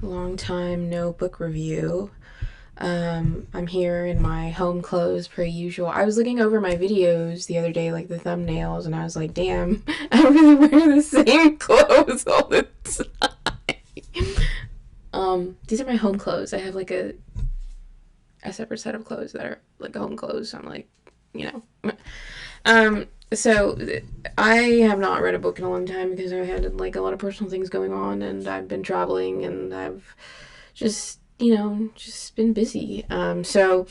long time no book review. I'm here in my home clothes per usual. I was looking over my videos the other day, like the thumbnails, and I was like, damn, I really wear the same clothes all the time. These are my home clothes. I have like a separate set of clothes that are like home clothes. So I'm like, you know. So I have not read a book in a long time because I had like a lot of personal things going on, and I've been traveling, and I've just just been busy. So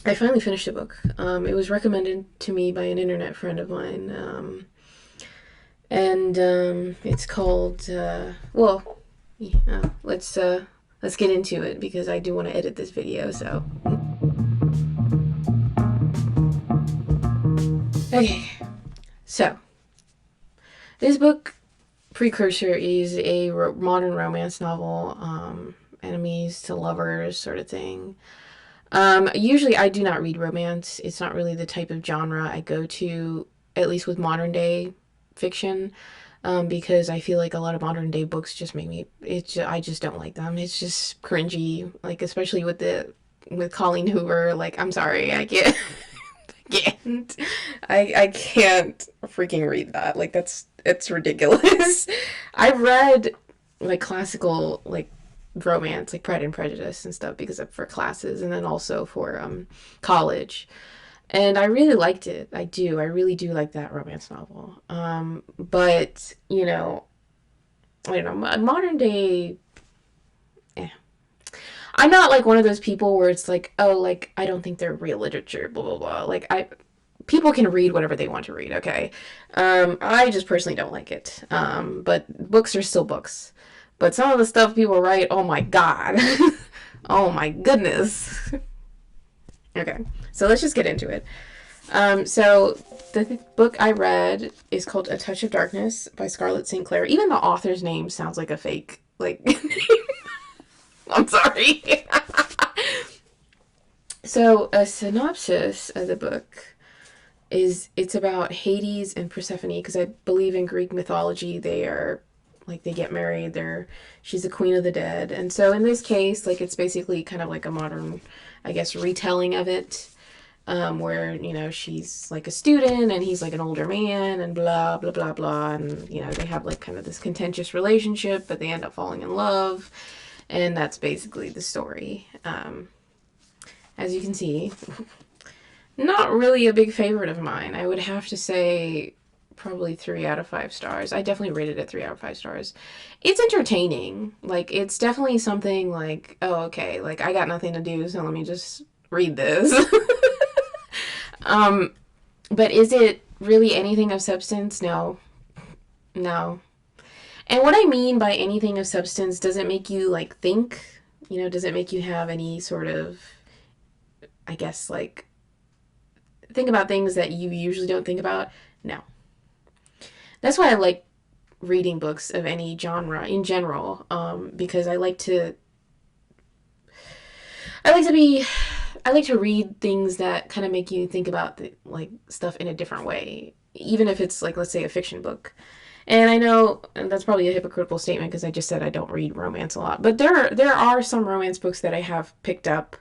I finally finished a book. It was recommended to me by an internet friend of mine, and it's called. Let's get into it because I do want to edit this video. So okay, so this book precursor is a modern romance novel, enemies to lovers sort of thing. Usually I do not read romance. It's not really the type of genre I go to, at least with modern day fiction, because I feel like a lot of modern day books just make me, I just don't like them. It's just cringy, like especially with Colleen Hoover. Like, I'm sorry, I can't. Can't. I can't freaking read that. Like it's ridiculous. I've read like classical like romance, like Pride and Prejudice and stuff because of for classes and then also for college. And I really liked it. I do. I really do like that romance novel. But I don't know, modern day. Eh. I'm not like one of those people where it's like, oh, like I don't think they're real literature, blah blah blah. Like people can read whatever they want to read, okay? I just personally don't like it. But books are still books. But some of the stuff people write, oh my god. Oh my goodness. Okay, so let's just get into it. So the book I read is called A Touch of Darkness by Scarlett Clair. Even the author's name sounds like a fake, like, I'm sorry. So a synopsis of the book is it's about Hades and Persephone because I believe in Greek mythology they are like they get married. She's the queen of the dead, and so in this case, like it's basically kind of like a modern, I guess, retelling of it, where she's like a student and he's like an older man and blah blah blah blah, and they have like kind of this contentious relationship, but they end up falling in love, and that's basically the story. As you can see. Not really a big favorite of mine. I would have to say probably 3 out of 5 stars. I definitely rated it 3 out of 5 stars. It's entertaining. Like, it's definitely something like, oh, okay, like, I got nothing to do, so let me just read this. But is it really anything of substance? No. No. And what I mean by anything of substance, does it make you, like, think? Does it make you have any sort of, I guess, like, think about things that you usually don't think about? No. That's why I like reading books of any genre in general, because I like to read things that kind of make you think about like stuff in a different way, even if it's like, let's say, a fiction book. And I know and that's probably a hypocritical statement because I just said I don't read romance a lot, but there are some romance books that I have picked up.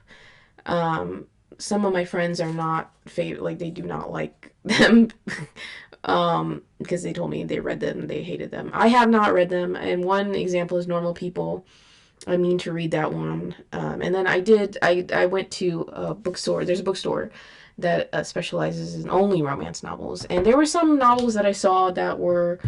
Some of my friends are not like they do not like them because they told me they read them and they hated them. I have not read them, and one example is Normal People. I mean to read that one. And then I went to a bookstore. There's a bookstore that specializes in only romance novels, and there were some novels that I saw that were,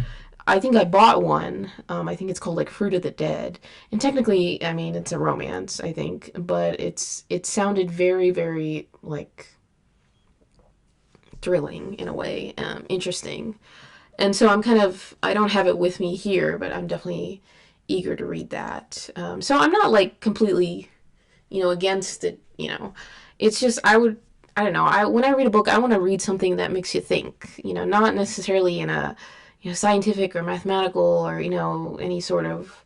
I think I bought one. I think it's called like Fruit of the Dead. And technically, I mean, it's a romance, I think, but it sounded very, very like thrilling in a way, interesting. And so I don't have it with me here, but I'm definitely eager to read that. So I'm not like completely, against it, It's just, I don't know, when I read a book, I want to read something that makes you think, not necessarily in a, scientific or mathematical or, any sort of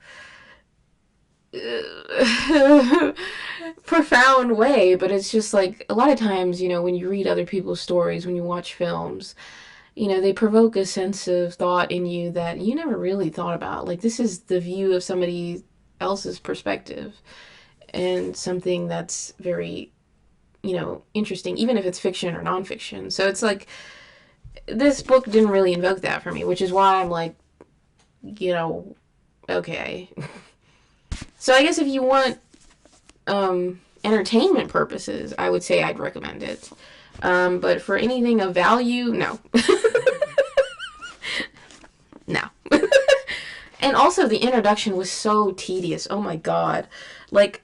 profound way, but it's just like a lot of times, when you read other people's stories, when you watch films, they provoke a sense of thought in you that you never really thought about. Like, this is the view of somebody else's perspective, and something that's very, interesting, even if it's fiction or nonfiction. So it's like, this book didn't really invoke that for me, which is why I'm like, okay. So I guess if you want entertainment purposes, I would say I'd recommend it. But for anything of value, no. No. And also the introduction was so tedious. Oh my god. Like,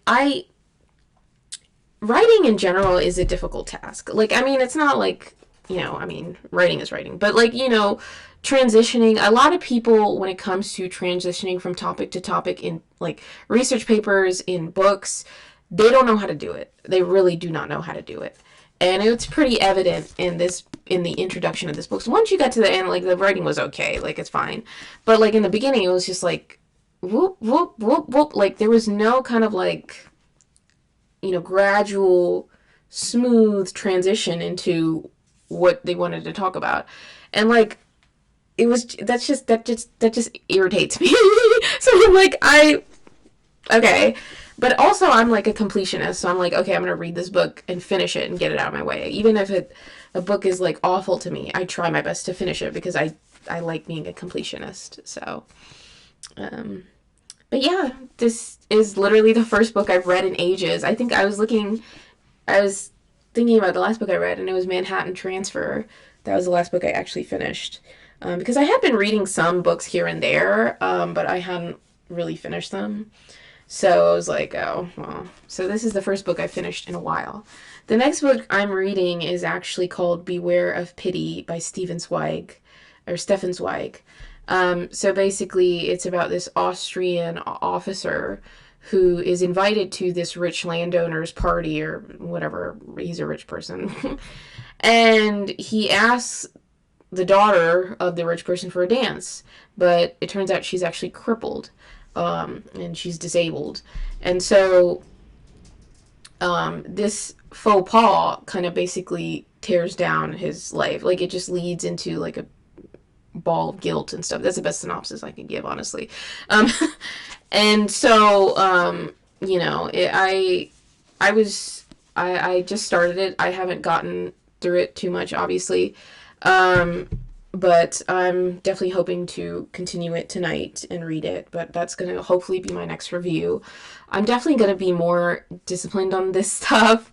writing in general is a difficult task. Like, I mean, it's not like, writing is writing. But, like, transitioning, a lot of people, when it comes to transitioning from topic to topic in, like, research papers, in books, they don't know how to do it. They really do not know how to do it. And it's pretty evident in the introduction of this book. So once you got to the end, like, the writing was okay. Like, it's fine. But, like, in the beginning, it was just, like, whoop, whoop, whoop, whoop. Like, there was no kind of, like, gradual, smooth transition into what they wanted to talk about. And, like, that just irritates me. So I'm like, okay. But also, I'm like a completionist, so I'm like, okay, I'm going to read this book and finish it and get it out of my way. Even if a book is, like, awful to me, I try my best to finish it because I like being a completionist. So, but yeah, this is literally the first book I've read in ages. I think I was thinking about the last book I read, and it was Manhattan Transfer. That was the last book I actually finished. Because I had been reading some books here and there, but I hadn't really finished them. So I was like, oh, well. So this is the first book I finished in a while. The next book I'm reading is actually called Beware of Pity by Stefan Zweig. So basically, it's about this Austrian officer who is invited to this rich landowner's party or whatever. He's a rich person. And he asks the daughter of the rich person for a dance. But it turns out she's actually crippled. And she's disabled. And so this faux pas kind of basically tears down his life. Like, it just leads into, like, a ball of guilt and stuff. That's the best synopsis I can give, honestly. And so, I just started it. I haven't gotten through it too much, obviously. But I'm definitely hoping to continue it tonight and read it. But that's going to hopefully be my next review. I'm definitely going to be more disciplined on this stuff.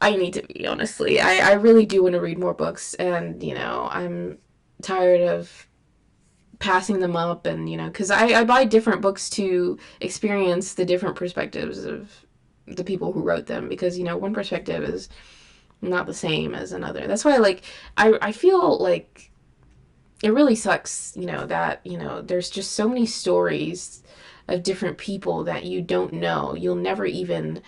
I need to be, honestly. I really do want to read more books. And, I'm tired of passing them up. And, because I buy different books to experience the different perspectives of the people who wrote them. Because, one perspective is not the same as another. That's why, like, I feel like it really sucks, that, there's just so many stories of different people that you don't know. You'll never even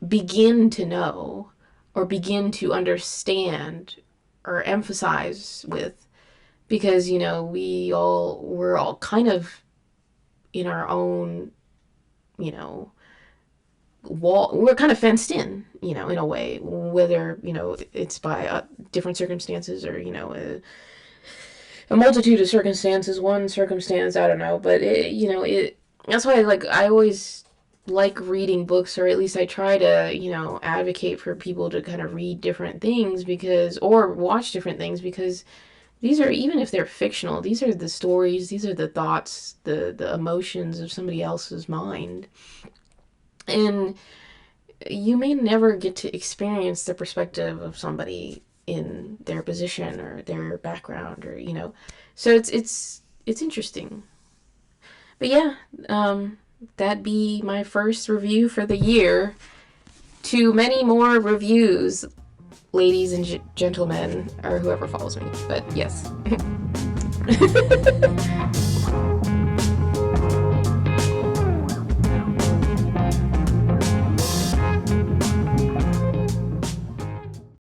begin to know or begin to understand or emphasize with, because, we're all kind of in our own, wall. We're kind of fenced in, in a way, whether, it's by different circumstances or, a multitude of circumstances, one circumstance, I don't know, but that's why, like, I always like reading books, or at least I try to, advocate for people to kind of read different things or watch different things, because these are, even if they're fictional, these are the stories, these are the thoughts, the emotions of somebody else's mind. And you may never get to experience the perspective of somebody in their position or their background, or, so it's interesting. But yeah, that'd be my first review for the year. To many more reviews, ladies and gentlemen, or whoever follows me. But yes.